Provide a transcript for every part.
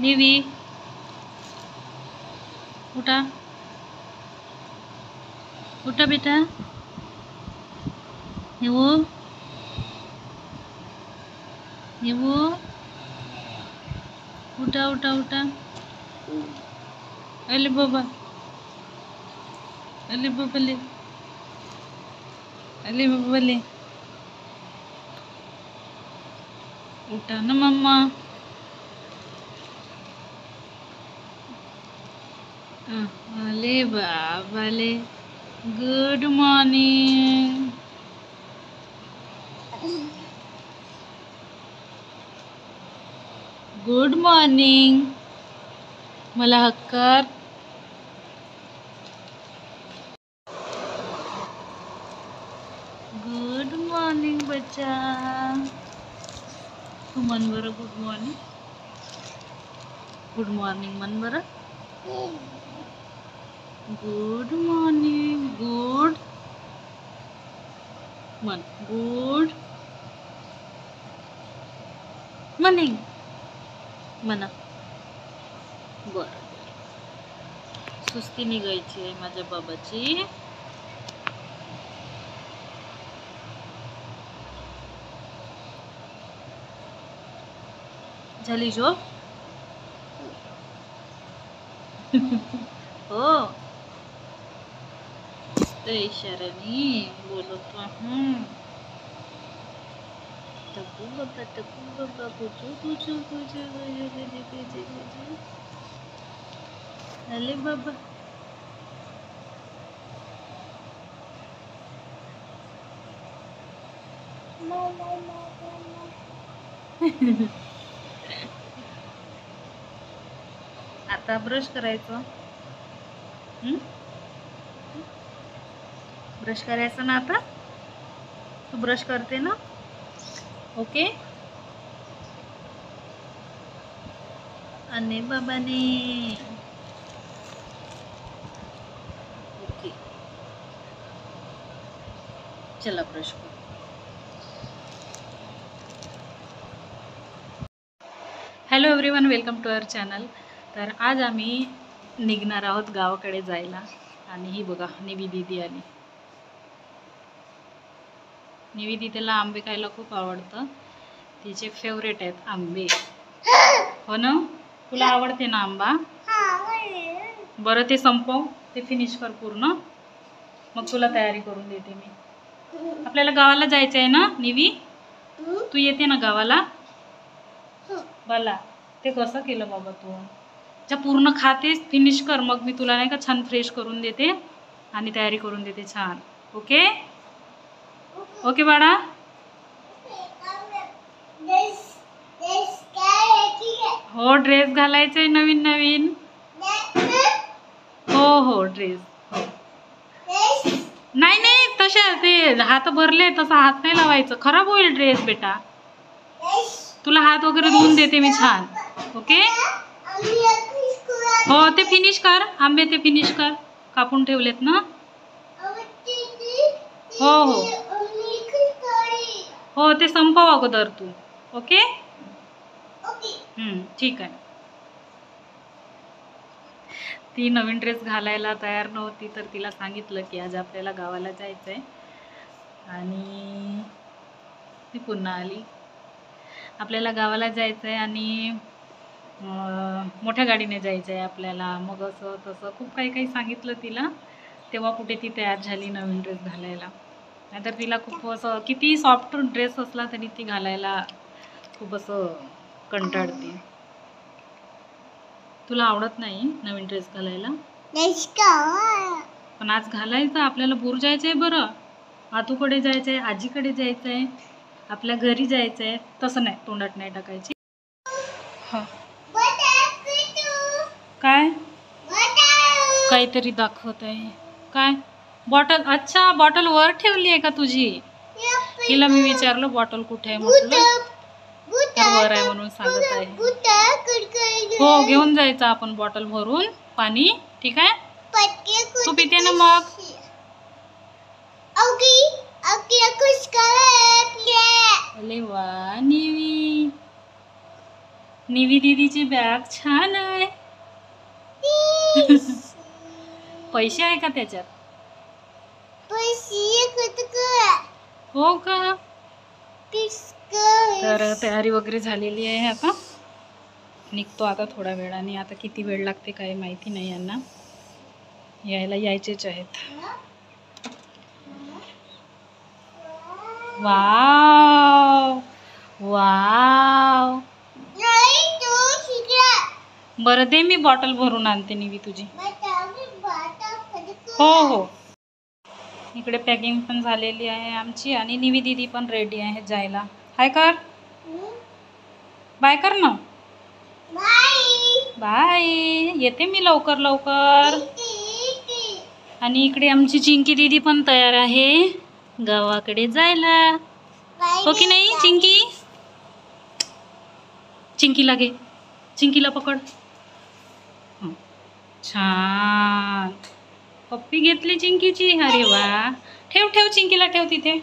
निवी उठा उठा बेटा निवू निवू उठा उठा उठा अले बाबा ले अले बाबा ले उठा ना मम्मा अले बाबा ले गुड मॉर्निंग गुड मॉर्निंग मला हक्कर गुड मॉर्निंग बच्चा तू मन बरं गुड मॉर्निंग मन बरं गुड मॉर्निंग गुड मन गुड मॉर्निंग म्हणा बरं सुस्ती निघायची आहे माझ्या बाबाची झाली झोप हो तो इशाऱ्याने बोलतो टकू बाबा कुचू अले बाबा आता ब्रश करायचं ब्रश करायचं ना आता तू ब्रश करते ना ओके अने बाबाने ओके चला ब्रश कर hello everyone welcome to our channel तर आज आम्ही निघणार आहोत गावाकडे जायला आणि ही बघा निवी दीदी आली निवी दीदीला आंबे खायला खूप आवडतं तिचे फेवरेट आहेत आंबे हो ना तुला आवडते ना आंबा बरं ते संपव ते फिनिश कर पूर्ण मग तुला तयारी करून देते मी आपल्याला गावाला जायचं आहे ना निवी तू येते ना गावाला मला ते कसं केलं बाबा तू ज्या पूर्ण खातेस फिनिश कर मग मी तुला नाही का छान फ्रेश करून देते आणि तयारी करून देते छान ओके ओके बाळा हो ड्रेस घालायचंय नवीन नवीन हो हो ड्रेस हो नाही नाही तशा ते हात भरले तसा हात नाही लावायचं खराब होईल ड्रेस बेटा तुला हात वगैरे धुवून देते मी छान ओके हो ते फिनिश कर आंबे ते फिनिश कर कापून ठेवलेत ना हो हो हो ते संपव अगोदर तू ओके ठीक आहे ती नवीन ड्रेस घालायला तयार नव्हती तर तिला सांगितलं की आज आपल्याला गावाला जायचं आहे आणि ती पुन्हा आली आपल्याला गावाला जायचं आहे आणि मोठ्या गाडीने जायचं आहे आपल्याला मग असं तसं खूप काही काही सांगितलं तिला तेव्हा कुठे ती तयार झाली नवीन ड्रेस घालायला नाहीतर तिला खूप असं किती सॉफ्ट ड्रेस असला तरी ती घालायला खूप असं कंटाळते तुला आवडत नाही नवीन ड्रेस घालायला पण आज घालायचं आपल्याला दूर जायचं आहे बरं आतूकडे जायचं आहे आजीकडे जायचं आहे आपल्या घरी जायचं आहे तसं नाही तोंडात नाही टाकायची हां काय काहीतरी दाखवत आहे काय बॉटल अच्छा बॉटल वर ठेवली आहे का तुझी तिला मी विचारलं बॉटल कुठे आहे म्हटलं तर वर आहे म्हणून सांगत आहे हो घेऊन जायचं आपण बॉटल भरून पाणी ठीक आहे तू पिते ना मग अरे वा निवी निवी दीदीची बॅग छान आहे. पैसे आहे का त्याच्यात? हो का? तर तयारी वगैरे झालेली आहे. आता निघतो आता थोड्या वेळाने. आता किती वेळ लागते काय माहिती नाही. यांना यायचेच आहेत. Wow wow. बरं दे, मी बॉटल भरून आणते निवी तुझी. हो हो. इकडे पॅकिंग पण झालेली आहे आमची आणि निवी दीदी पण रेडी आहे जायला. हाय कर, बाय कर ना. बाय. येते मी लवकर लवकर. आणि इकडे आमची चिंकी दीदी पण तयार आहे गावाकडे जायला. हो की नाही चिंकी? चिंकीला घे, चिंकीला पकड. छान पप्पी घेतली चिंकीची. अरे वा. ठेव ठेव चिंकीला, ठेव तिथे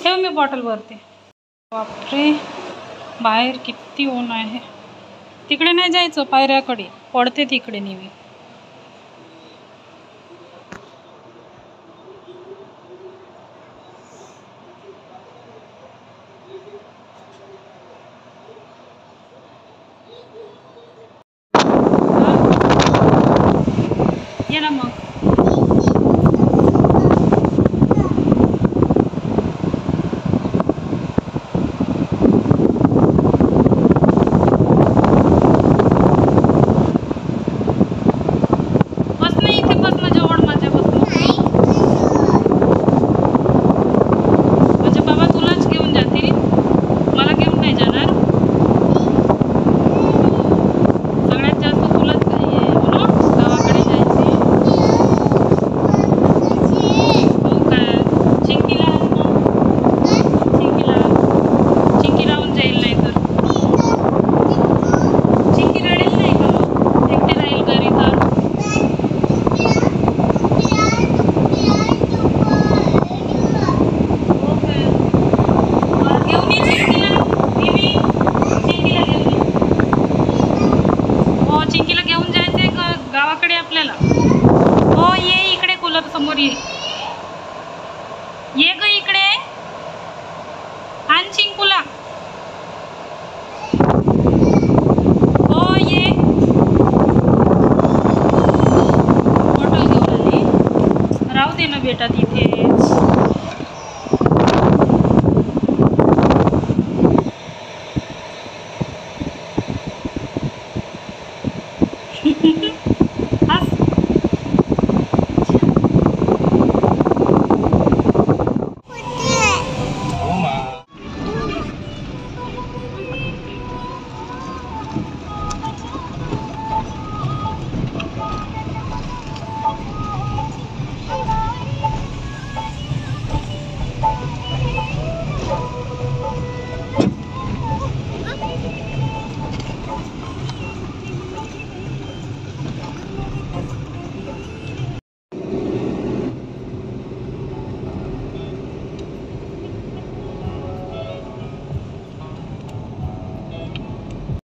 ठेव. मी बॉटल भरते. बापरे, बाहेर किती ऊन आहे. तिकडे नाही जायचं, पायऱ्याकडे पडते तिकडे निवी. ये ना मग. बस नाही इथे, बस ना जवळ माझ्या. बस म्हणजे बाबा तुलाच घेऊन जातील, मला घेऊन नाही जाणार. सगळ्यात जास्त तुलाच घाई आहे म्हणून गावाकडे जायची. हो का? चिंकीला चिंकी राहून जाईल नाही तर. चिंकी रडेल नाही का मग? एकटे राहील घरी तर. हो का? घेऊन ये चिंकीला. निवी, चिंकीला घेऊन ये. हो, चिंकीला घेऊन जायचंय गावाकडे आपल्याला. हो ये इकडे, कूलर समोर ये. ये ग इकडे. आण चिंकूला. हो ये. बॉटल घेऊन आली. राहू दे ना बेटा तिथेच.